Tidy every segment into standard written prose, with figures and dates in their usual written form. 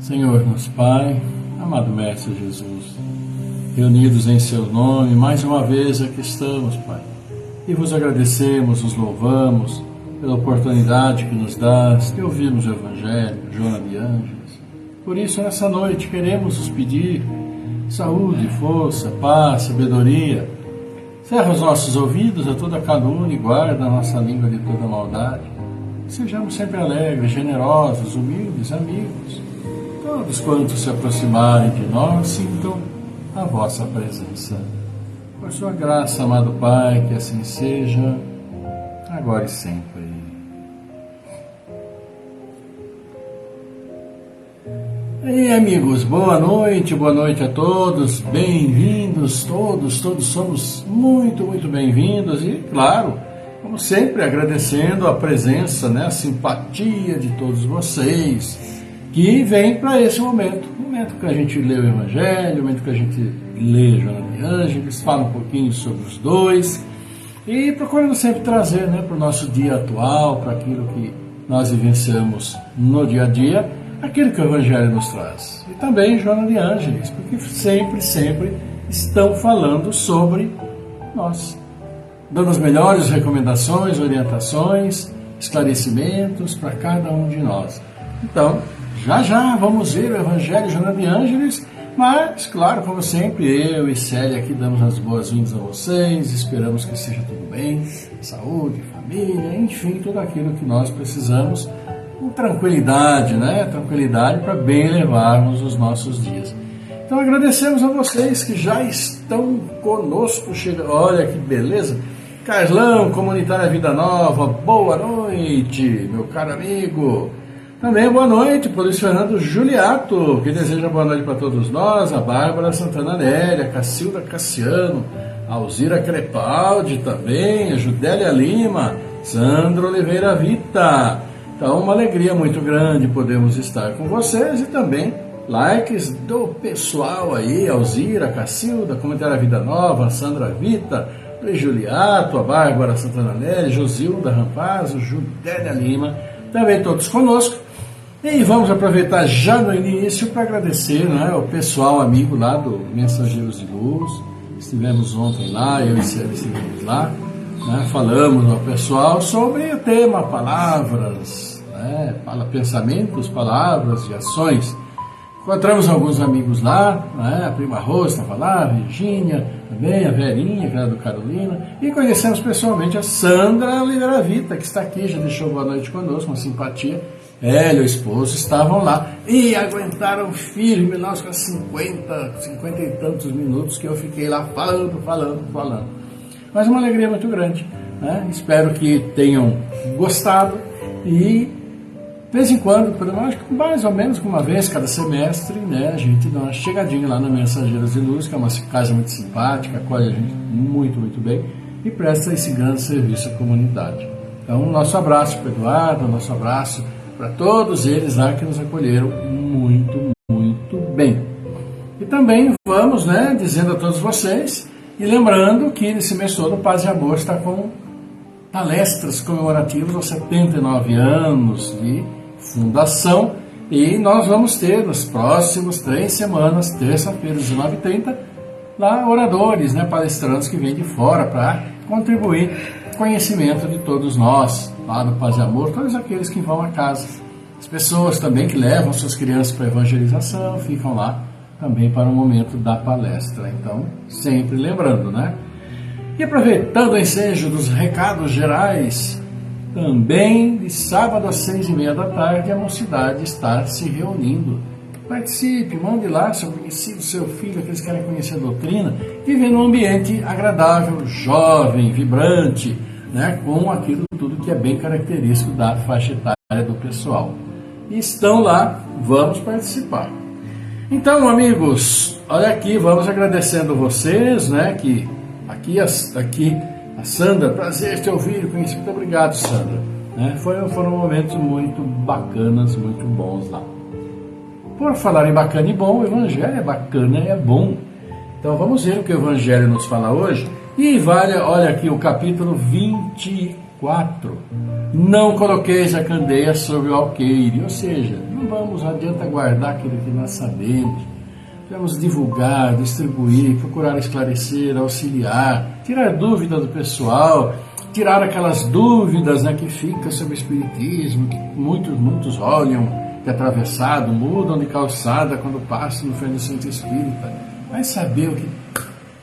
Senhor nosso Pai, amado Mestre Jesus, reunidos em Seu nome, mais uma vez aqui estamos, Pai, e vos agradecemos, os louvamos pela oportunidade que nos dás de ouvirmos o Evangelho, Joana de Ângeles. Por isso, nessa noite, queremos vos pedir saúde, força, paz, sabedoria. Cerra os nossos ouvidos a toda calúnia e guarda a nossa língua de toda maldade. Sejamos sempre alegres, generosos, humildes, amigos. Todos quantos se aproximarem de nós sintam a vossa presença. Por sua graça, amado Pai, que assim seja, agora e sempre. E amigos, boa noite a todos, bem-vindos, todos somos muito bem-vindos e, claro, como sempre, agradecendo a presença, a simpatia de todos vocês, que vem para esse momento que a gente lê o Evangelho, o momento que a gente lê Joana de Ângeles, fala um pouquinho sobre os dois e procurando sempre trazer para o nosso dia atual, para aquilo que nós vivenciamos no dia a dia, aquilo que o Evangelho nos traz. E também Joana de Ângeles, porque sempre estão falando sobre nós, dando as melhores recomendações, orientações, esclarecimentos para cada um de nós. Então, já vamos ver o Evangelho de Joana de Ângeles, mas, claro, como sempre, eu e Célia aqui damos as boas-vindas a vocês, esperamos que seja tudo bem, saúde, família, enfim, tudo aquilo que nós precisamos, com tranquilidade, Tranquilidade para bem levarmos os nossos dias. Então, agradecemos a vocês que já estão conosco, olha que beleza, Carlão, Comunitária Vida Nova, boa noite, meu caro amigo. Também boa noite para o Luiz Fernando Juliato, que deseja boa noite para todos nós, a Bárbara Santana Nélia, Cacilda Cassiano, Alzira Crepaldi também, a Judélia Lima, Sandro Oliveira Vita. Então, uma alegria muito grande podermos estar com vocês e também likes do pessoal aí, Alzira, Cacilda, Comentário Vida Nova, Sandra Vita, Luiz Juliato, a Bárbara Santana Nélia, Josilda Rampazzo, Judélia Lima, também todos conosco. E vamos aproveitar já no início para agradecer o pessoal amigo lá do Mensageiros de Luz. Estivemos ontem lá, eu e Célia estivemos lá, falamos ao pessoal sobre o tema palavras, pensamentos, palavras e ações. Encontramos alguns amigos lá, a prima Rosa estava lá, a Virgínia, também a Verinha, que era do Carolina, e conhecemos pessoalmente a Sandra Oliveira Vita, que está aqui, já deixou boa noite conosco, uma simpatia. Ela e o esposo estavam lá e aguentaram firme nós com 50 e tantos minutos que eu fiquei lá falando. Mas uma alegria muito grande, Espero que tenham gostado e de vez em quando, mais ou menos uma vez cada semestre, a gente dá uma chegadinha lá no Mensageiros de Luz, que é uma casa muito simpática, acolhe a gente muito bem e presta esse grande serviço à comunidade. Então, nosso abraço para o Eduardo, nosso abraço para todos eles lá que nos acolheram muito, muito bem. E também vamos, dizendo a todos vocês, e lembrando que nesse mês todo o Paz e Amor está com palestras comemorativas aos 79 anos de fundação, e nós vamos ter nas próximas 3 semanas, terça-feira, 19h30, lá oradores, palestrantes que vêm de fora para contribuir com o conhecimento de todos nós, lá no Paz e Amor, todos aqueles que vão à casa. As pessoas também que levam suas crianças para a evangelização, ficam lá também para o momento da palestra. Então, sempre lembrando, E aproveitando o ensejo dos recados gerais, também de sábado às 6h30 a mocidade está se reunindo. Participe, mande lá seu conhecido, seu filho, aqueles que querem conhecer a doutrina, viver num ambiente agradável, jovem, vibrante, com aquilo tudo que é bem característico da faixa etária do pessoal. E estão lá, vamos participar. Então, amigos, olha aqui, vamos agradecendo vocês, que aqui a Sandra, prazer te ouvir, conheci, muito obrigado, Sandra. Foram momentos muito bacanas, muito bons lá. Por falar em bacana e bom, o Evangelho é bacana e é bom. Então vamos ver o que o Evangelho nos fala hoje. E olha aqui o capítulo 24. Não coloqueis a candeia sobre o alqueire. Ou seja, não adianta guardar aquilo que nós sabemos. Devemos divulgar, distribuir, procurar esclarecer, auxiliar, tirar dúvida do pessoal, tirar aquelas dúvidas que ficam sobre o Espiritismo, que muitos olham de atravessado, mudam de calçada quando passam no frente do centro espírita. Vai saber o que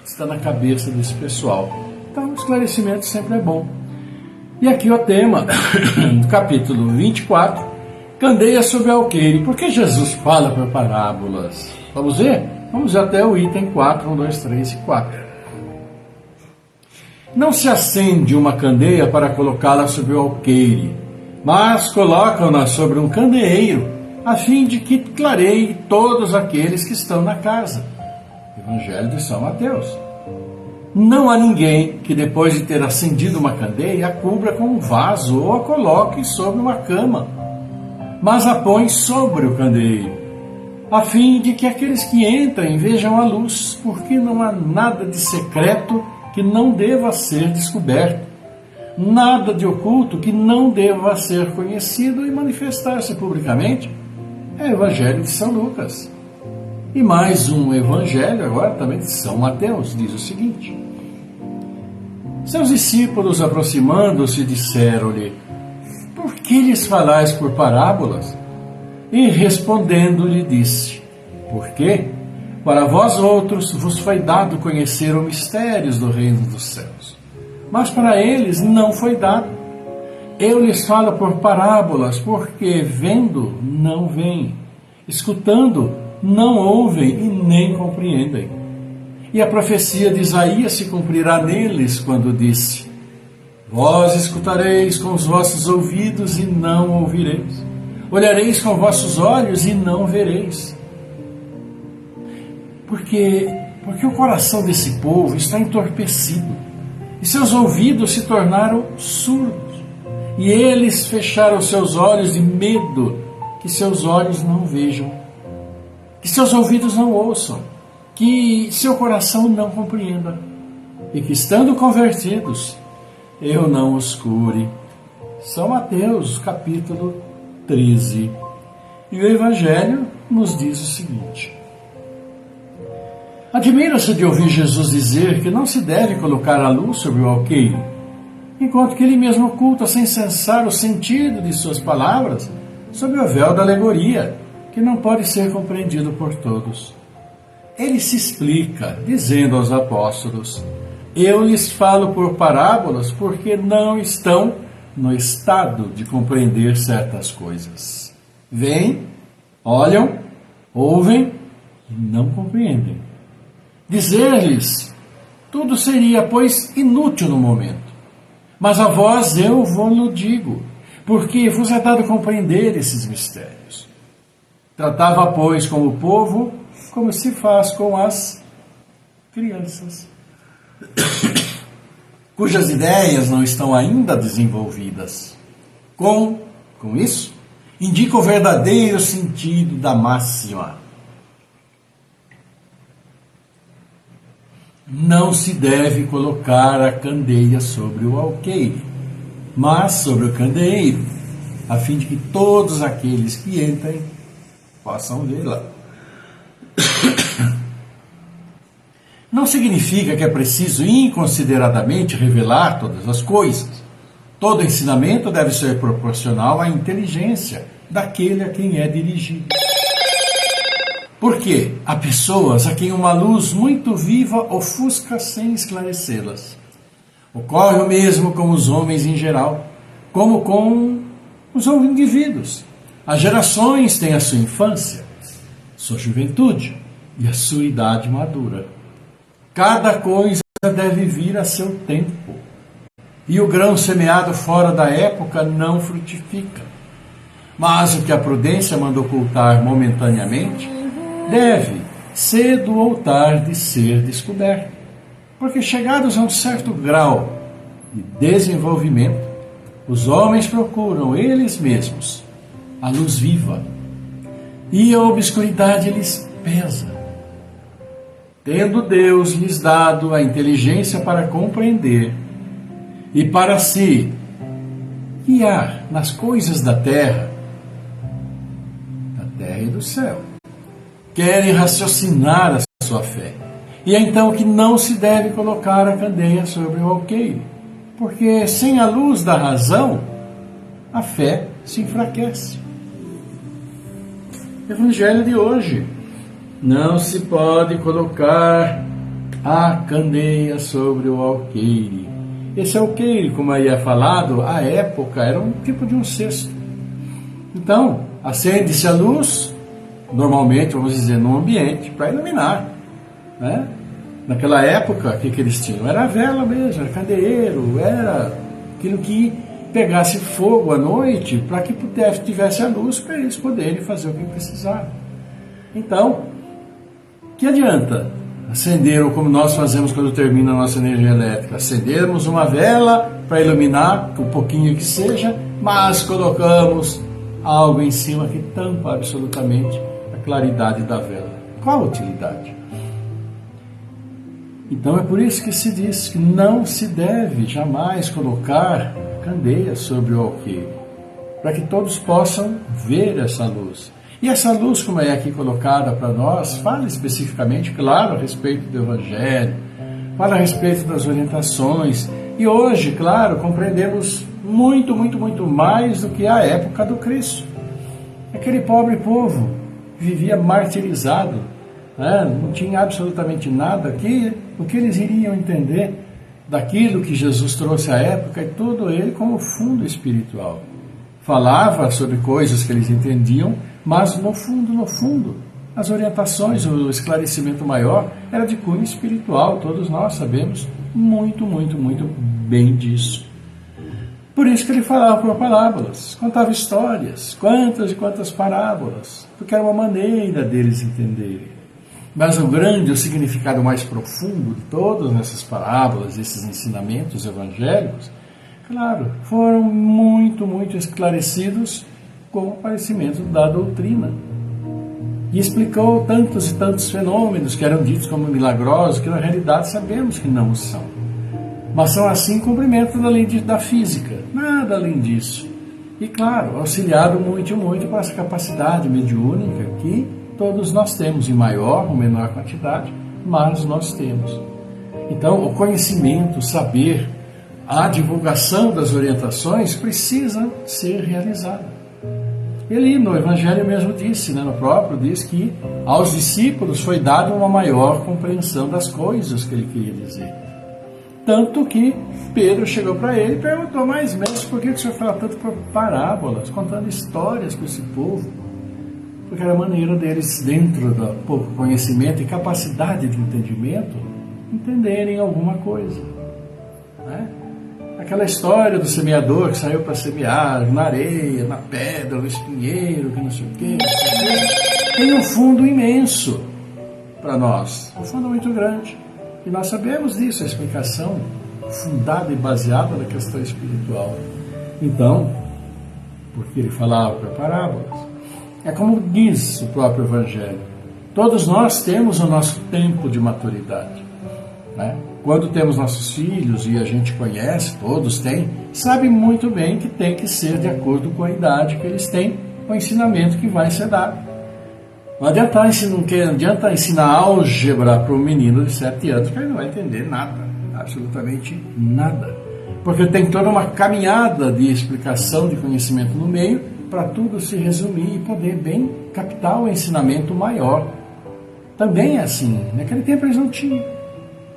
está na cabeça desse pessoal. Então, o esclarecimento sempre é bom. E aqui o tema do capítulo 24, candeia sobre o alqueire. Por que Jesus fala por parábolas? Vamos ver? Vamos até o item 4, 1, 2, 3 e 4. Não se acende uma candeia para colocá-la sobre o alqueire, mas colocam-na sobre um candeeiro, a fim de que clareie todos aqueles que estão na casa. Evangelho de São Mateus. Não há ninguém que, depois de ter acendido uma candeia, a cubra com um vaso ou a coloque sobre uma cama, mas a põe sobre o candeeiro, a fim de que aqueles que entrem vejam a luz, porque não há nada de secreto que não deva ser descoberto, nada de oculto que não deva ser conhecido e manifestar-se publicamente. É o Evangelho de São Lucas. E mais um Evangelho agora também de São Mateus, diz o seguinte: seus discípulos, aproximando-se, disseram-lhe: por que lhes falais por parábolas? E respondendo-lhe disse: porque para vós outros vos foi dado conhecer os mistérios do reino dos céus, mas para eles não foi dado. Eu lhes falo por parábolas, porque vendo não veem, escutando não ouvem e nem compreendem. E a profecia de Isaías se cumprirá neles quando disse: vós escutareis com os vossos ouvidos e não ouvireis, olhareis com vossos olhos e não vereis. Porque o coração desse povo está entorpecido, e seus ouvidos se tornaram surdos, e eles fecharam seus olhos de medo que seus olhos não vejam, que seus ouvidos não ouçam, que seu coração não compreenda, e que, estando convertidos, eu não os cure. São Mateus, capítulo 13. E o Evangelho nos diz o seguinte: admira-se de ouvir Jesus dizer que não se deve colocar a luz sobre o alqueire, enquanto que ele mesmo oculta sem cessar o sentido de suas palavras sob o véu da alegoria, que não pode ser compreendido por todos. Ele se explica, dizendo aos apóstolos: eu lhes falo por parábolas porque não estão no estado de compreender certas coisas. Vêm, olham, ouvem e não compreendem. Dizer-lhes tudo seria, pois, inútil no momento. Mas a vós eu vos digo, porque vos é dado compreender esses mistérios. Tratava, pois, com o povo como se faz com as crianças. cujas ideias não estão ainda desenvolvidas. Com isso, indica o verdadeiro sentido da máxima. Não se deve colocar a candeia sobre o alqueire, mas sobre o candeeiro, a fim de que todos aqueles que entrem possam vê-la. Não significa que é preciso inconsideradamente revelar todas as coisas. Todo ensinamento deve ser proporcional à inteligência daquele a quem é dirigido. Porque há pessoas a quem uma luz muito viva ofusca sem esclarecê-las. Ocorre o mesmo com os homens em geral, como com os indivíduos. As gerações têm a sua infância, sua juventude e a sua idade madura. Cada coisa deve vir a seu tempo. E o grão semeado fora da época não frutifica. Mas o que a prudência manda ocultar momentaneamente deve, cedo ou tarde, ser descoberto. Porque chegados a um certo grau de desenvolvimento, os homens procuram eles mesmos a luz viva, e a obscuridade lhes pesa. Tendo Deus lhes dado a inteligência para compreender e para se guiar nas coisas da terra e do céu, querem raciocinar a sua fé. E é então que não se deve colocar a candeia sobre o alqueire, porque sem a luz da razão, a fé se enfraquece. Evangelho de hoje. Não se pode colocar a candeia sobre o alqueire. Esse alqueire, como aí é falado, à época era um tipo de um cesto. Então, acende-se a luz, normalmente, vamos dizer, num ambiente, para iluminar, né? Naquela época, o que eles tinham? Era a vela mesmo, era candeeiro, era aquilo que pegasse fogo à noite, para que tivesse a luz, para eles poderem fazer o que precisavam. Então, que adianta acender, ou como nós fazemos quando termina a nossa energia elétrica, acendermos uma vela para iluminar, um pouquinho que seja, mas colocamos algo em cima que tampa absolutamente a claridade da vela. Qual a utilidade? Então é por isso que se diz que não se deve jamais colocar candeia sobre o alqueire, para que todos possam ver essa luz. E essa luz, como é aqui colocada para nós, fala especificamente, claro, a respeito do Evangelho, fala a respeito das orientações. E hoje, claro, compreendemos muito, muito, muito mais do que a época do Cristo. Aquele pobre povo vivia martirizado, né? Não tinha absolutamente nada aqui. O que eles iriam entender daquilo que Jesus trouxe à época e todo ele como fundo espiritual. Falava sobre coisas que eles entendiam, mas no fundo, as orientações, o esclarecimento maior era de cunho espiritual. Todos nós sabemos muito, muito, muito bem disso. Por isso que ele falava por parábolas, contava histórias, quantas e quantas parábolas, porque era uma maneira deles entenderem. Mas o significado mais profundo de todas essas parábolas, esses ensinamentos evangélicos, claro, foram muito, muito esclarecidos com o aparecimento da doutrina. E explicou tantos e tantos fenômenos que eram ditos como milagrosos, que na realidade sabemos que não são. Mas são assim cumprimento da lei da física, nada além disso. E claro, auxiliado muito, muito com essa capacidade mediúnica que todos nós temos, em maior ou menor quantidade, mas nós temos. Então, o conhecimento, o saber, a divulgação das orientações precisa ser realizada. Ele no Evangelho mesmo disse, no próprio, diz que aos discípulos foi dada uma maior compreensão das coisas que ele queria dizer. Tanto que Pedro chegou para ele e perguntou, mas mestre, por que o senhor fala tanto por parábolas, contando histórias com esse povo? Porque era a maneira deles, dentro do pouco conhecimento e capacidade de entendimento, entenderem alguma coisa, né? Aquela história do semeador que saiu para semear na areia, na pedra, no espinheiro, que não sei o quê, tem um fundo imenso para nós, um fundo muito grande. E nós sabemos disso, a explicação fundada e baseada na questão espiritual. Então, porque ele falava para parábolas, é como diz o próprio Evangelho, todos nós temos o nosso tempo de maturidade, né? Quando temos nossos filhos, e a gente conhece, todos têm, sabe muito bem que tem que ser de acordo com a idade que eles têm, com o ensinamento que vai ser dado. Não adianta ensinar álgebra para um menino de 7 anos, que ele não vai entender nada, absolutamente nada. Porque tem toda uma caminhada de explicação, de conhecimento no meio, para tudo se resumir e poder bem captar o ensinamento maior. Também é assim, naquele tempo eles não tinham.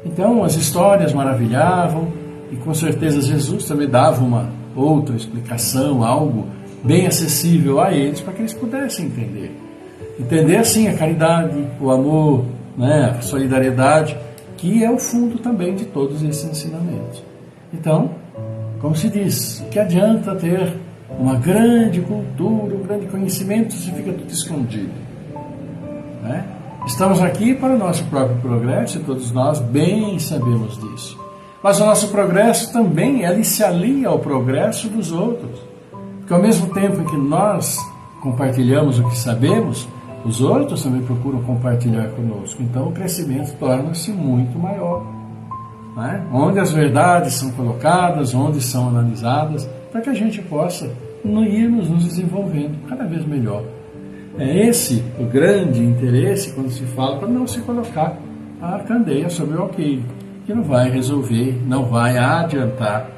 Então as histórias maravilhavam, e com certeza Jesus também dava uma outra explicação, algo bem acessível a eles, para que eles pudessem entender. Entender assim a caridade, o amor, né, a solidariedade, que é o fundo também de todos esses ensinamentos. Então, como se diz, o que adianta ter uma grande cultura, um grande conhecimento se fica tudo escondido? Né? Estamos aqui para o nosso próprio progresso e todos nós bem sabemos disso. Mas o nosso progresso também, ele se alia ao progresso dos outros. Porque ao mesmo tempo em que nós compartilhamos o que sabemos, os outros também procuram compartilhar conosco. Então o crescimento torna-se muito maior. Né? Onde as verdades são colocadas, onde são analisadas, para que a gente possa ir nos desenvolvendo cada vez melhor. É esse o grande interesse quando se fala para não se colocar a candeia sobre o alqueire, que não vai resolver, não vai adiantar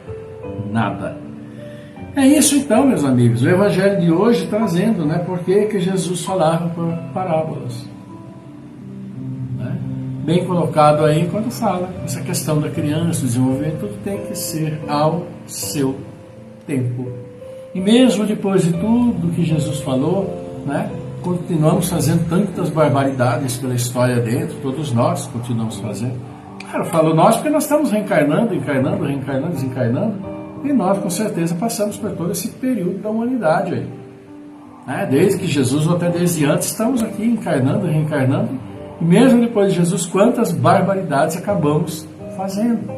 nada. É isso então, meus amigos, o Evangelho de hoje trazendo, né, por que Jesus falava por parábolas. Né? Bem colocado aí quando fala essa questão da criança, o desenvolvimento, tudo tem que ser ao seu tempo. E mesmo depois de tudo que Jesus falou, né, continuamos fazendo tantas barbaridades pela história dentro, todos nós continuamos fazendo. Claro, eu falo nós porque nós estamos reencarnando, desencarnando, e nós com certeza passamos por todo esse período da humanidade aí. Desde que Jesus, ou até desde antes, estamos aqui encarnando, reencarnando, e mesmo depois de Jesus, quantas barbaridades acabamos fazendo.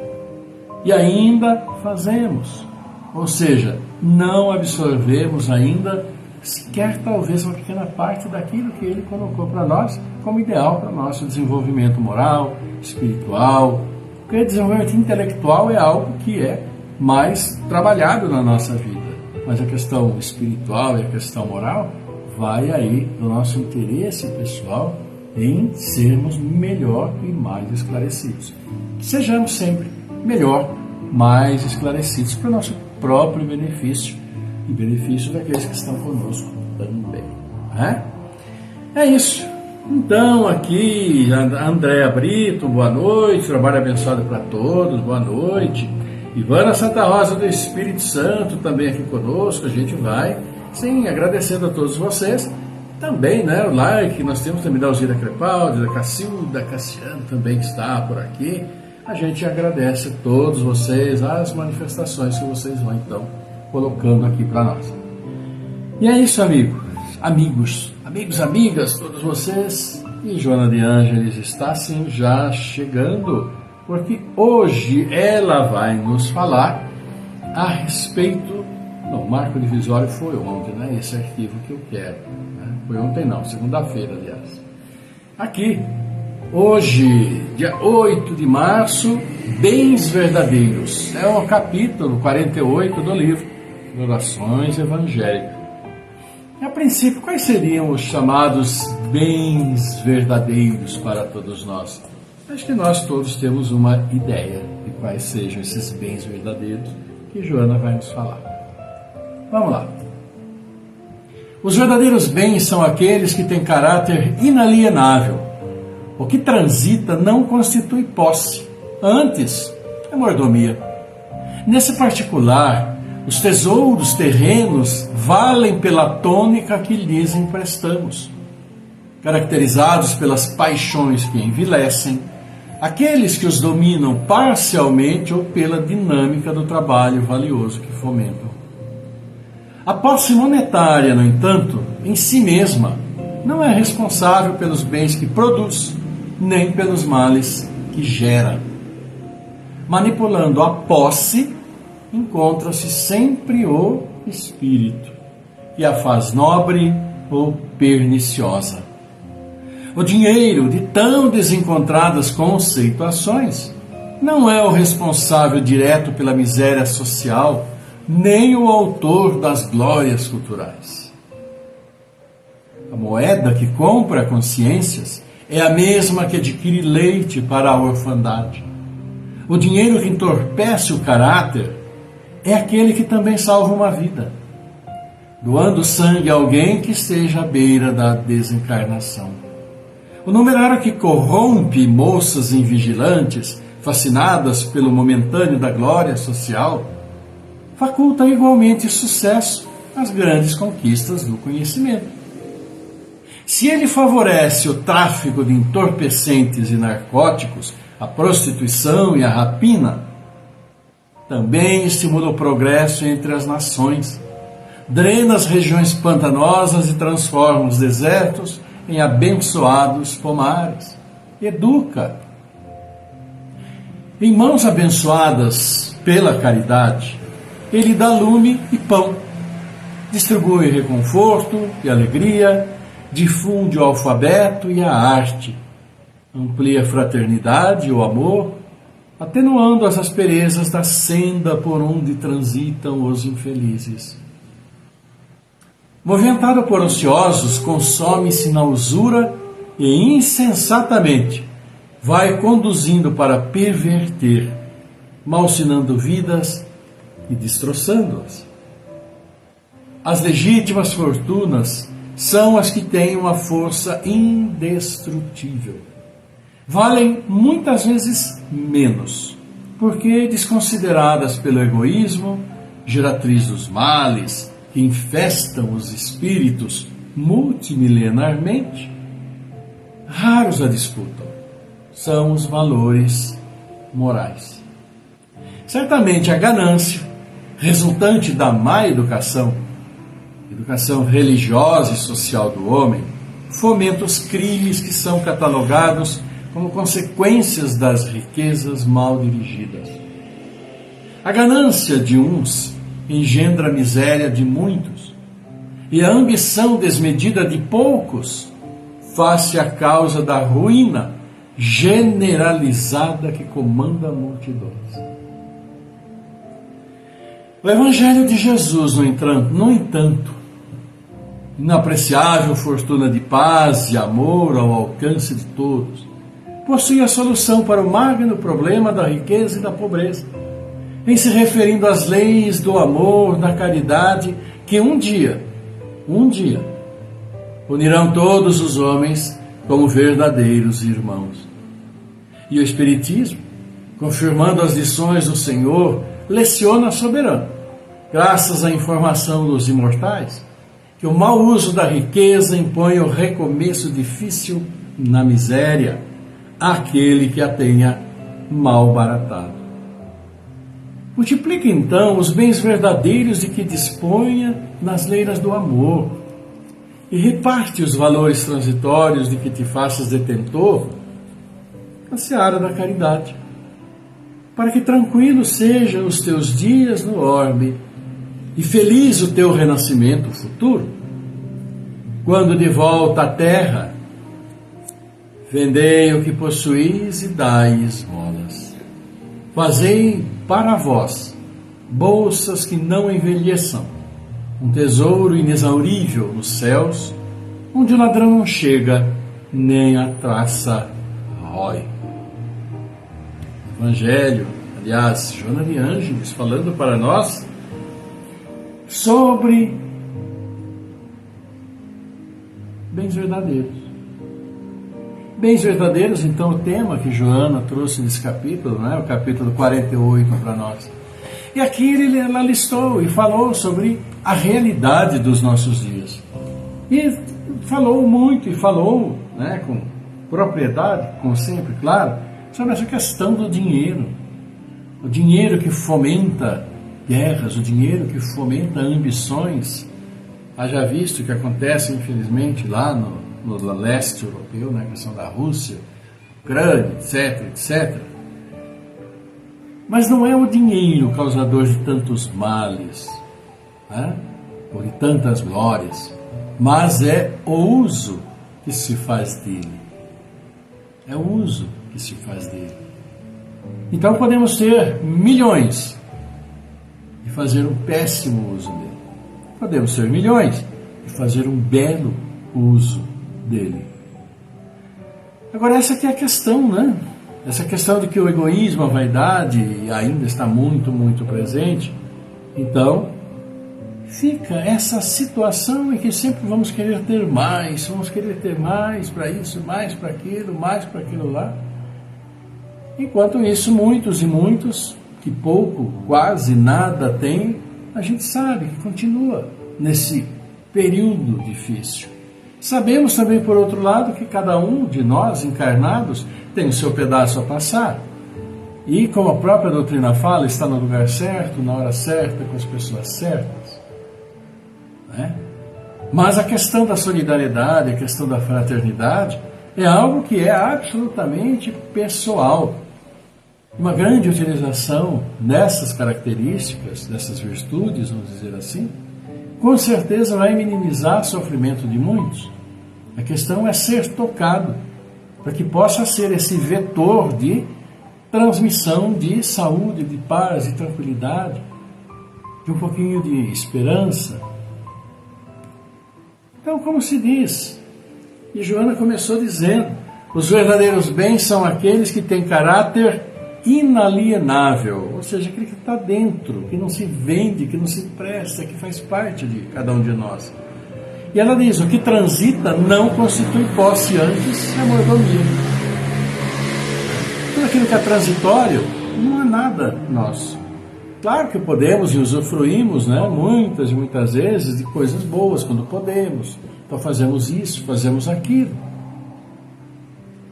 E ainda fazemos. Ou seja, não absorvemos ainda sequer talvez uma pequena parte daquilo que ele colocou para nós como ideal para o nosso desenvolvimento moral, espiritual. Porque o desenvolvimento intelectual é algo que é mais trabalhado na nossa vida, mas a questão espiritual e a questão moral vai aí do nosso interesse pessoal em sermos melhor e mais esclarecidos. Que sejamos sempre melhor, mais esclarecidos para o nosso próprio benefício e benefício daqueles que estão conosco também. É isso. Então, aqui, Andréa Brito, boa noite, trabalho abençoado para todos, boa noite. Ivana Santa Rosa do Espírito Santo também aqui conosco, a gente vai, sim, agradecendo a todos vocês. Também, né, o like, nós temos também da Alzira Crepaldi, da Cacilda, Cassiano também que está por aqui. A gente agradece a todos vocês, as manifestações que vocês vão, então, colocando aqui para nós. E é isso, amigos, amigas, todos vocês. E Joana de Ângeles está, sim, já chegando, porque hoje ela vai nos falar a respeito... Não, o marco divisório foi ontem, né? Esse arquivo que eu quero. Né? Foi ontem não, segunda-feira, aliás. Aqui, hoje, dia 8 de março, Bens Verdadeiros. É o capítulo 48 do livro Orações Evangélicas. A princípio, quais seriam os chamados bens verdadeiros para todos nós? Acho que nós todos temos uma ideia de quais sejam esses bens verdadeiros que Joana vai nos falar. Vamos lá. Os verdadeiros bens são aqueles que têm caráter inalienável. O que transita não constitui posse, antes é mordomia. Nesse particular, os tesouros terrenos valem pela tônica que lhes emprestamos. Caracterizados pelas paixões que envilecem, aqueles que os dominam parcialmente ou pela dinâmica do trabalho valioso que fomentam. A posse monetária, no entanto, em si mesma, não é responsável pelos bens que produz, nem pelos males que gera. manipulando a posse, encontra-se sempre o espírito, que a faz nobre ou perniciosa. O dinheiro, de tão desencontradas conceituações, não é o responsável direto pela miséria social, nem o autor das glórias culturais. A moeda que compra consciências é a mesma que adquire leite para a orfandade. O dinheiro que entorpece o caráter é aquele que também salva uma vida, doando sangue a alguém que esteja à beira da desencarnação. O numerário que corrompe moças invigilantes, fascinadas pelo momentâneo da glória social, faculta igualmente sucesso às grandes conquistas do conhecimento. Se ele favorece o tráfico de entorpecentes e narcóticos, a prostituição e a rapina, também estimula o progresso entre as nações, drena as regiões pantanosas e transforma os desertos em abençoados pomares, educa. Em mãos abençoadas pela caridade, ele dá lume e pão, distribui reconforto e alegria, difunde o alfabeto e a arte, amplia a fraternidade e o amor, atenuando as asperezas da senda por onde transitam os infelizes. Movimentado por ociosos, consome-se na usura e insensatamente vai conduzindo para perverter, malsinando vidas e destroçando-as. As legítimas fortunas são as que têm uma força indestrutível. Valem muitas vezes menos, porque desconsideradas pelo egoísmo, geratriz dos males que infestam os espíritos multimilenarmente, raros a disputam. São os valores morais. Certamente a ganância, resultante da má educação religiosa e social do homem, fomenta os crimes que são catalogados como consequências das riquezas mal dirigidas. A ganância de uns engendra a miséria de muitos, e a ambição desmedida de poucos faz-se a causa da ruína generalizada que comanda multidões. O Evangelho de Jesus, no entanto, inapreciável fortuna de paz e amor ao alcance de todos, possui a solução para o magno problema da riqueza e da pobreza, em se referindo às leis do amor, da caridade, que um dia, unirão todos os homens como verdadeiros irmãos. E o Espiritismo, confirmando as lições do Senhor, leciona soberano, graças à informação dos imortais, que o mau uso da riqueza impõe o recomeço difícil na miséria àquele que a tenha mal baratado. Multiplica então os bens verdadeiros de que disponha nas leiras do amor e reparte os valores transitórios de que te faças detentor na seara da caridade, para que tranquilos sejam os teus dias no orbe e feliz o teu renascimento futuro, quando de volta à terra, vendei o que possuís e dai esmolas. Fazei para vós bolsas que não envelheçam, um tesouro inexaurível nos céus, onde o ladrão não chega, nem a traça rói. Evangelho, aliás, Joana de Ângeles, falando para nós sobre bens verdadeiros. Bens verdadeiros, então, o tema que Joana trouxe nesse capítulo, né, o capítulo 48 para nós. E aqui ela listou e falou sobre a realidade dos nossos dias. E falou muito, e falou, né, com propriedade, como sempre, claro, sobre essa questão do dinheiro. O dinheiro que fomenta guerras, o dinheiro que fomenta ambições. Haja visto que acontece, infelizmente, lá no leste europeu, na questão da Rússia, Ucrânia, etc., etc. Mas não é o dinheiro causador de tantos males, né? Ou de tantas glórias, mas é o uso que se faz dele. É o uso que se faz dele. Então podemos ter milhões e fazer um péssimo uso dele. Podemos ter milhões e fazer um belo uso dele. Agora essa aqui é a questão, né? Essa questão de que o egoísmo, a vaidade ainda está muito, muito presente. Então, fica essa situação em que sempre vamos querer ter mais para isso, mais para aquilo lá. Enquanto isso, muitos e muitos, que pouco, quase nada têm, a gente sabe que continua nesse período difícil. Sabemos também, por outro lado, que cada um de nós encarnados tem o seu pedaço a passar. E, como a própria doutrina fala, está no lugar certo, na hora certa, com as pessoas certas. Né? Mas a questão da solidariedade, a questão da fraternidade, é algo que é absolutamente pessoal. Uma grande utilização dessas características, dessas virtudes, vamos dizer assim, com certeza vai minimizar o sofrimento de muitos. A questão é ser tocado, para que possa ser esse vetor de transmissão de saúde, de paz, de tranquilidade, de um pouquinho de esperança. Então, como se diz, e Joana começou dizendo, os verdadeiros bens são aqueles que têm caráter inalienável, ou seja, aquele que está dentro, que não se vende, que não se empresta, que faz parte de cada um de nós. E ela diz, o que transita não constitui posse, antes é mordomia. Tudo aquilo que é transitório não é nada nosso. Claro que podemos e usufruímos, né, muitas e muitas vezes de coisas boas quando podemos. Então fazemos isso, fazemos aquilo.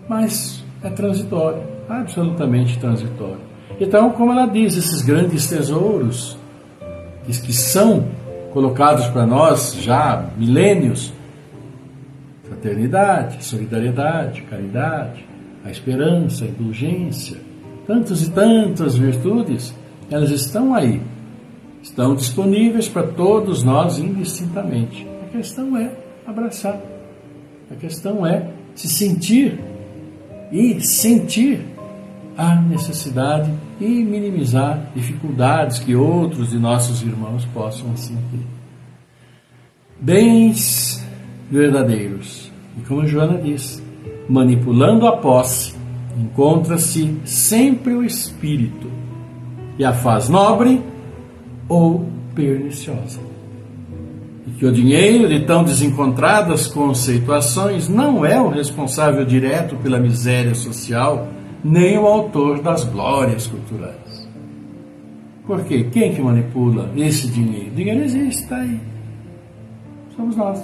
Mas é transitório, absolutamente transitório. Então, como ela diz, esses grandes tesouros que são colocados para nós já há milênios, fraternidade, solidariedade, caridade, a esperança, a indulgência, tantas e tantas virtudes, elas estão aí, estão disponíveis para todos nós indistintamente. A questão é abraçar, a questão é se sentir e sentir a necessidade e minimizar dificuldades que outros de nossos irmãos possam sentir. Bens verdadeiros. E como Joana diz, manipulando a posse, encontra-se sempre o espírito e a faz nobre ou perniciosa. E que o dinheiro de tão desencontradas conceituações não é o responsável direto pela miséria social, nem o autor das glórias culturais. Por quê? Quem que manipula esse dinheiro? O dinheiro existe, está aí. Somos nós.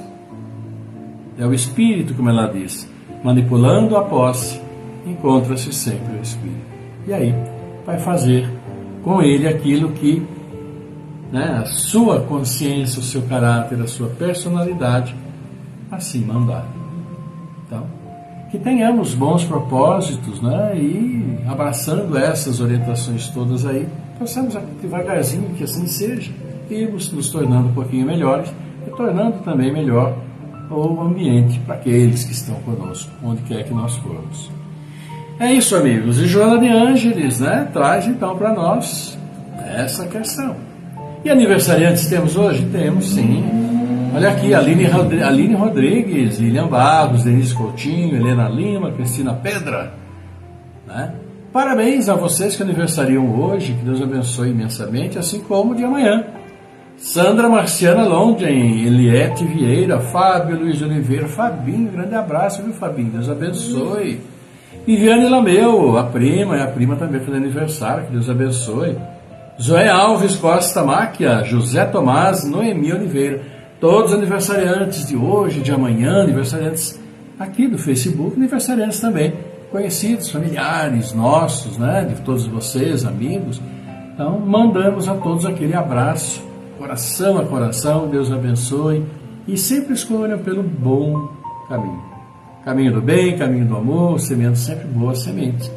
É o espírito, como ela diz. Manipulando a posse, encontra-se sempre o espírito. E aí vai fazer com ele aquilo que, né, a sua consciência, o seu caráter, a sua personalidade assim mandar. Então, que tenhamos bons propósitos, né, e abraçando essas orientações todas aí, possamos devagarzinho, que assim seja, irmos nos tornando um pouquinho melhores e tornando também melhor o ambiente para aqueles que estão conosco, onde quer que nós formos. É isso, amigos. E Joana de Ângeles, né, traz então para nós essa questão. E aniversariantes temos hoje? Temos, sim. Olha aqui, Aline Rodrigues, William Barros, Denise Coutinho, Helena Lima, Cristina Pedra. Né? Parabéns a vocês que aniversariam hoje, que Deus abençoe imensamente, assim como o de amanhã. Sandra Marciana Londgen, Eliette Vieira, Fábio Luiz Oliveira, Fabinho, grande abraço, viu, Fabinho? Deus abençoe. Viviane Lameu, a prima também fez aniversário, que Deus abençoe. Zoé Alves Costa Máquia, José Tomás, Noemi Oliveira, todos aniversariantes de hoje, de amanhã, aniversariantes aqui do Facebook, aniversariantes também, conhecidos, familiares nossos, né, de todos vocês, amigos. Então, mandamos a todos aquele abraço, coração a coração, Deus abençoe, e sempre escolham pelo bom caminho. Caminho do bem, caminho do amor, semeando sempre boas sementes.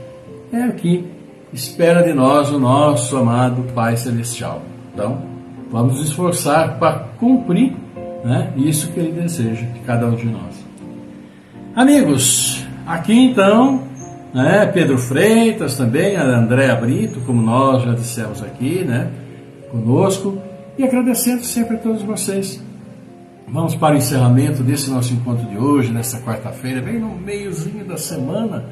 É aqui espera de nós o nosso amado Pai Celestial. Então, vamos nos esforçar para cumprir, né, isso que Ele deseja de cada um de nós. Amigos, aqui então, né, Pedro Freitas também, a Andréa Brito, como nós já dissemos aqui, né, conosco, e agradecendo sempre a todos vocês. Vamos para o encerramento desse nosso encontro de hoje, nesta quarta-feira, bem no meiozinho da semana.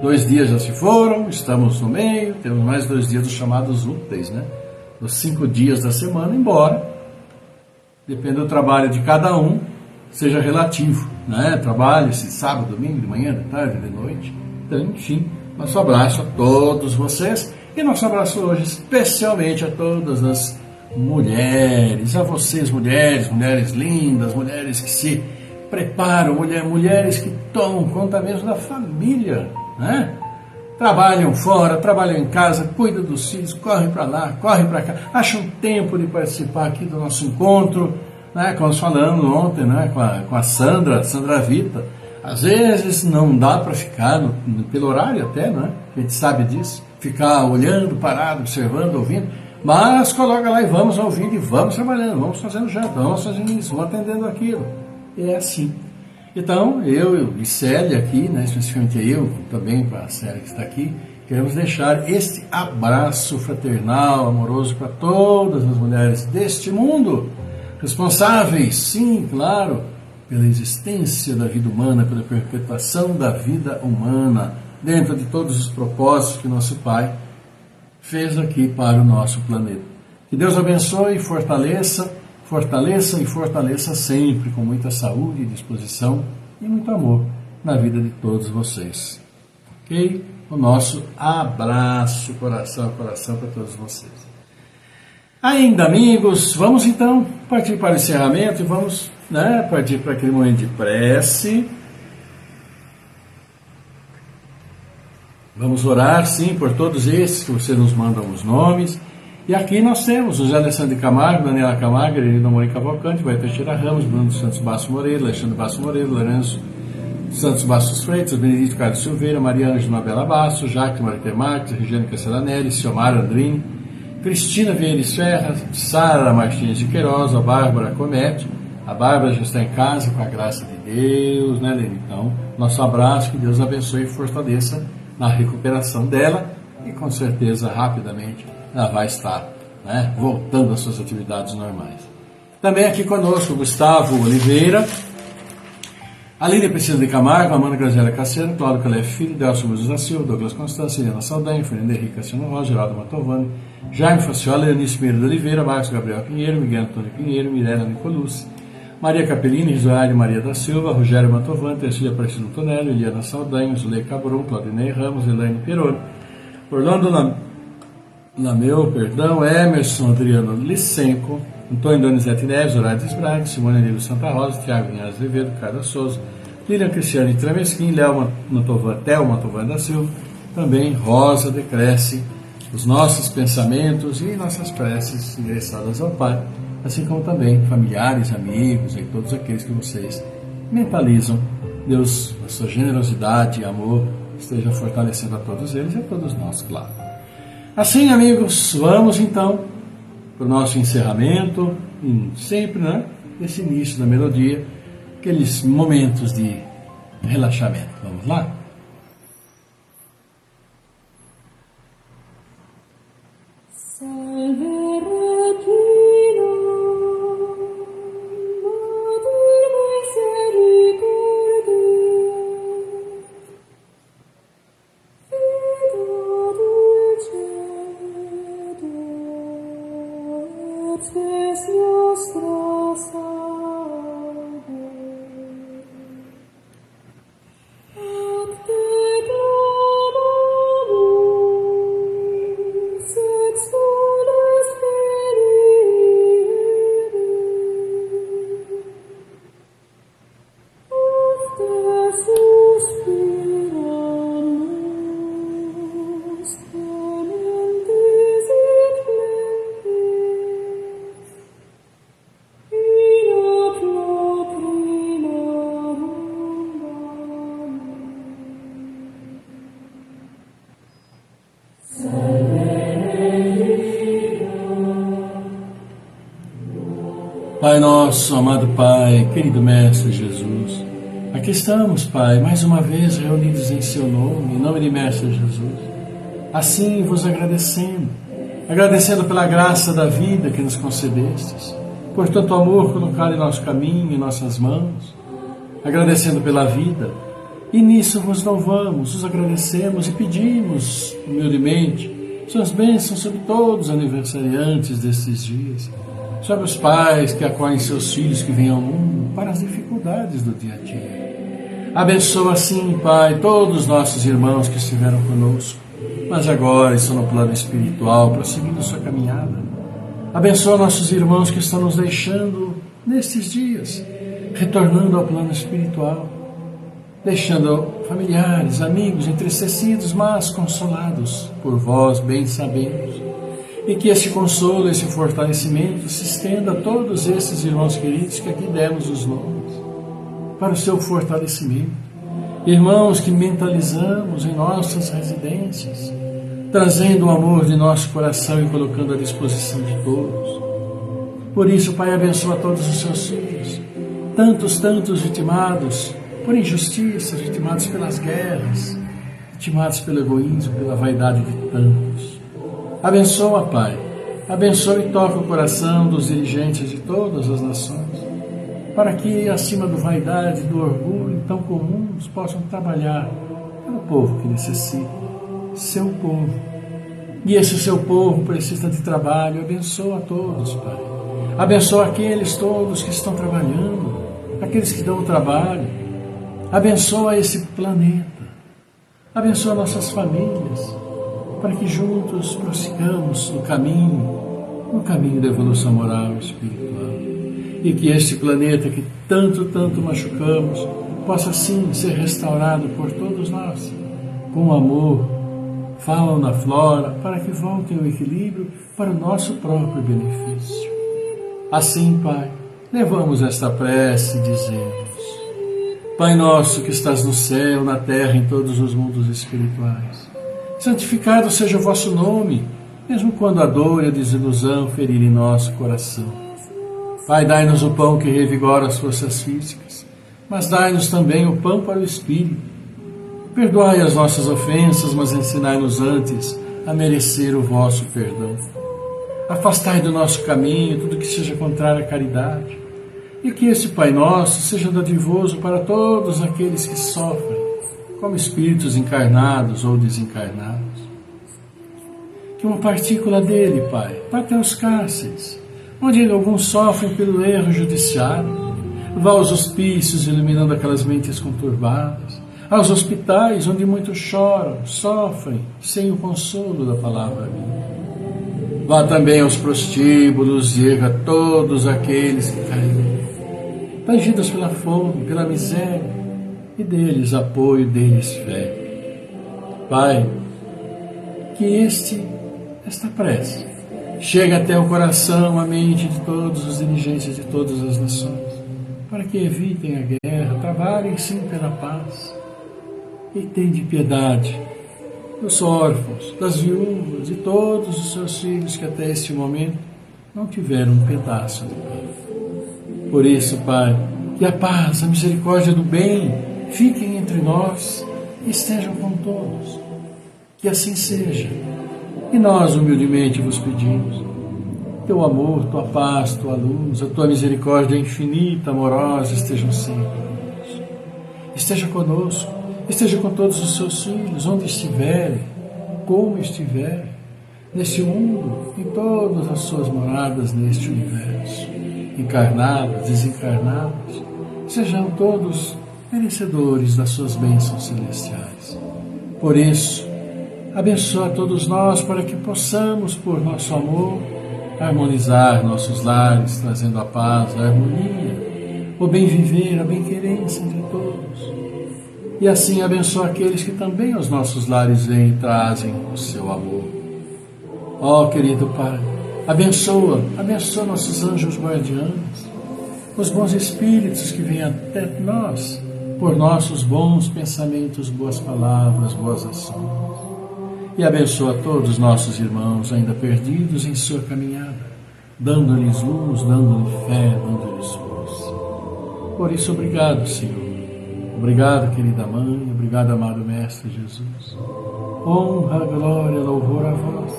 2 dias já se foram, estamos no meio, temos mais 2 dias dos chamados úteis, né? Dos 5 dias da semana, embora, depende do trabalho de cada um, seja relativo, né? Trabalhe-se sábado, domingo, de manhã, de tarde, de noite. Então, enfim, nosso abraço a todos vocês e nosso abraço hoje especialmente a todas as mulheres, a vocês mulheres lindas, mulheres que se preparam, mulheres que tomam conta mesmo da família, né? Trabalham fora, trabalham em casa, cuidam dos filhos, correm para lá, correm para cá, acham tempo de participar aqui do nosso encontro, né? Como nós falamos ontem, né? com a Sandra Vita. Às vezes não dá para ficar, pelo horário até, né? A gente sabe disso, ficar olhando, parado, observando, ouvindo, mas coloca lá e vamos ouvindo e vamos trabalhando, vamos fazendo janta, vamos fazendo isso, vamos atendendo aquilo. E é assim. Então, eu e Célia aqui, né, especificamente eu, também para a Célia que está aqui, queremos deixar este abraço fraternal, amoroso para todas as mulheres deste mundo, responsáveis, sim, claro, pela existência da vida humana, pela perpetuação da vida humana, dentro de todos os propósitos que nosso Pai fez aqui para o nosso planeta. Que Deus abençoe e fortaleça e fortaleça sempre, com muita saúde e disposição e muito amor na vida de todos vocês. Ok? O nosso abraço, coração a coração para todos vocês. Ainda, amigos, vamos então partir para o encerramento e vamos, né, partir para aquele momento de prece. Vamos orar, sim, por todos esses que você nos manda os nomes. E aqui nós temos o José Alessandro de Camargo, Daniela Camargo, Elenida Moura Cavalcante, Vai Teixeira Ramos, Bruno Santos Basso Moreira, Alexandre Basso Moreira, Lourenço Santos Bastos Freitas, Benedito Carlos Silveira, Mariana Ginabela Basso, Jaque Marité Marques, Regiane Casselanelli, Ciomar Andrini, Cristina Vieira Serra, Sara Martins de Queiroz, a Bárbara Comete. A Bárbara já está em casa, com a graça de Deus, né, Lene? Então, nosso abraço, que Deus abençoe e fortaleça na recuperação dela e com certeza rapidamente ela vai estar, né, voltando às suas atividades normais. Também aqui conosco Gustavo Oliveira, Aline Priscila de Camargo, Amanda Graziela Cassiano, Cláudio Calef Filho, Delcio Luz da Silva, Douglas Constância, Helena Saldanha, Fernando Henrique Cassiano Rosa, Geraldo Mantovani, Jaime Faciola, Eunice Pinheiro de Oliveira, Marcos Gabriel Pinheiro, Miguel Antônio Pinheiro, Mirella Nicolucci, Maria Capellini, Risoário Maria da Silva, Rogério Mantovani, Tercília Aparecido Tonelli, Eliana Saldanha, Zulei Cabron, Claudinei Ramos, Elaine Peroni, Orlando Lameu, Emerson Adriano Licenco, Antônio Donizete Neves, Horácio Esbraga, Simone Nilo Santa Rosa, Tiago Vinhas Azevedo, Carlos Souza, Lilian Cristiane Tramesquim, Léo Mantovani da Silva, também Rosa Decresce, os nossos pensamentos e nossas preces endereçadas ao Pai, assim como também familiares, amigos e todos aqueles que vocês mentalizam. Deus, a sua generosidade e amor esteja fortalecendo a todos eles e a todos nós, claro. Assim, amigos, vamos então para o nosso encerramento, sempre, né, esse início da melodia, aqueles momentos de relaxamento. Vamos lá? Pai nosso, amado Pai, querido Mestre Jesus, aqui estamos, Pai, mais uma vez reunidos em Seu nome, em nome de Mestre Jesus. Assim vos agradecendo pela graça da vida que nos concedestes, por tanto amor colocado em nosso caminho, em nossas mãos, agradecendo pela vida, e nisso vos louvamos, vos agradecemos e pedimos, humildemente, suas bênçãos sobre todos os aniversariantes destes dias, sobre os pais que acolhem seus filhos que vêm ao mundo para as dificuldades do dia a dia. Abençoa assim, Pai, todos os nossos irmãos que estiveram conosco, mas agora estão no plano espiritual, prosseguindo sua caminhada. Abençoa nossos irmãos que estão nos deixando nestes dias, retornando ao plano espiritual, deixando familiares, amigos, entristecidos, mas consolados por vós, bem sabemos. E que esse consolo, esse fortalecimento se estenda a todos esses irmãos queridos que aqui demos os nomes, para o seu fortalecimento. Irmãos que mentalizamos em nossas residências, trazendo o amor de nosso coração e colocando à disposição de todos. Por isso, Pai, abençoa todos os seus filhos, tantos vitimados por injustiças, vitimados pelas guerras, vitimados pelo egoísmo, pela vaidade de tantos. Abençoa, Pai, abençoa e toca o coração dos dirigentes de todas as nações, para que, acima do vaidade e do orgulho tão comuns, possam trabalhar pelo povo que necessita, seu povo. E esse seu povo precisa de trabalho. Abençoa a todos, Pai. Abençoa aqueles todos que estão trabalhando, aqueles que dão o trabalho. Abençoa esse planeta. Abençoa nossas famílias, para que juntos prossigamos no caminho da evolução moral e espiritual. E que este planeta que tanto machucamos possa sim ser restaurado por todos nós, com amor, fauna, flora, para que voltem ao equilíbrio para o nosso próprio benefício. Assim, Pai, levamos esta prece e dizemos: Pai nosso que estás no céu, na terra, em todos os mundos espirituais, santificado seja o vosso nome, mesmo quando a dor e a desilusão ferirem nosso coração. Pai, dai-nos o pão que revigora as forças físicas, mas dai-nos também o pão para o espírito. Perdoai as nossas ofensas, mas ensinai-nos antes a merecer o vosso perdão. Afastai do nosso caminho tudo que seja contrário à caridade, e que esse Pai Nosso seja dadivoso para todos aqueles que sofrem, como espíritos encarnados ou desencarnados. Que uma partícula dele, Pai, vá até os cárceres, onde alguns sofrem pelo erro judiciário, vá aos hospícios iluminando aquelas mentes conturbadas, aos hospitais onde muitos choram, sofrem, sem o consolo da palavra viva. Vá também aos prostíbulos e erga todos aqueles que caem, tangidos pela fome, pela miséria, e deles apoio, deles fé. Pai, que esta prece chegue até o coração, a mente de todos os dirigentes de todas as nações, para que evitem a guerra, trabalhem sim pela paz, e tende piedade dos órfãos, das viúvas e todos os seus filhos que até este momento não tiveram um pedaço de pão. Por isso, Pai, que a paz, a misericórdia do bem fiquem entre nós e estejam com todos. Que assim seja. E nós humildemente vos pedimos: teu amor, tua paz, tua luz, a tua misericórdia infinita, amorosa, estejam sempre conosco. Esteja conosco. Esteja com todos os seus filhos, onde estiverem, como estiverem, neste mundo, em todas as suas moradas neste universo, encarnados, desencarnados, sejam todos merecedores das suas bênçãos celestiais. Por isso, abençoa todos nós para que possamos, por nosso amor, harmonizar nossos lares, trazendo a paz, a harmonia, o bem viver, a bem-querência entre todos. E assim abençoa aqueles que também aos nossos lares vêm e trazem o seu amor. Ó querido Pai, abençoa nossos anjos guardiães, os bons espíritos que vêm até nós, por nossos bons pensamentos, boas palavras, boas ações. E abençoa todos os nossos irmãos ainda perdidos em sua caminhada, dando-lhes luz, dando-lhes fé, dando-lhes força. Por isso, obrigado, Senhor. Obrigado, querida Mãe, obrigado, amado Mestre Jesus. Honra, glória, louvor a vós,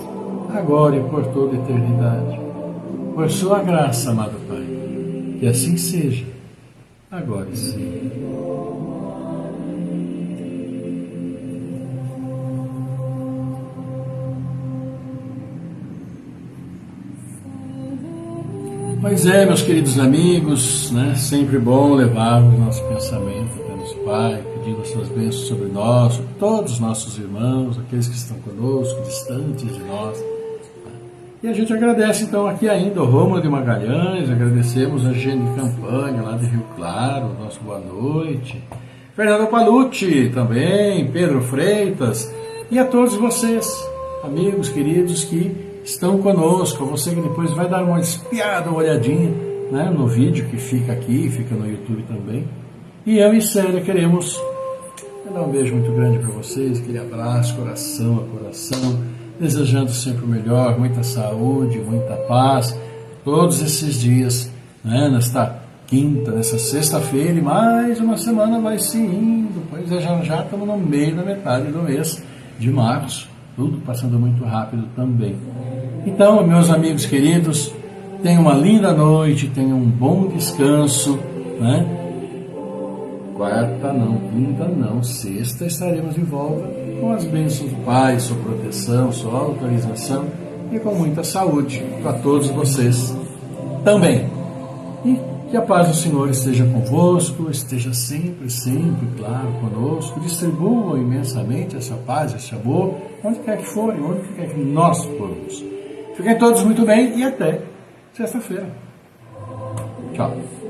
agora e por toda a eternidade. Por sua graça, amado Pai, que assim seja, agora e sempre. Pois é, meus queridos amigos, né? Sempre bom levarmos nosso pensamento a Deus Pai, pedindo as suas bênçãos sobre nós, sobre todos os nossos irmãos, aqueles que estão conosco, distantes de nós. E a gente agradece então aqui ainda o Rômulo de Magalhães, agradecemos a Gene Campanha lá de Rio Claro, nosso boa noite, Fernando Palucci também, Pedro Freitas e a todos vocês, amigos queridos que estão conosco, você que depois vai dar uma espiada, uma olhadinha, né, no vídeo que fica aqui, fica no YouTube também. E eu e Célia queremos dar um beijo muito grande para vocês, aquele abraço, coração a coração, desejando sempre o melhor, muita saúde, muita paz, todos esses dias, né, nesta quinta, nessa sexta-feira, e mais uma semana vai se indo, pois já estamos no meio da metade do mês de março, tudo passando muito rápido também. Então, meus amigos queridos, tenham uma linda noite, tenham um bom descanso, né? Quarta não, quinta não, sexta estaremos de volta com as bênçãos do Pai, sua proteção, sua autorização e com muita saúde para todos vocês também. E que a paz do Senhor esteja convosco, esteja sempre, sempre, claro, conosco. Distribuam imensamente essa paz, esse amor, onde quer que forem, onde quer que nós formos. Fiquem todos muito bem e até sexta-feira. Tchau.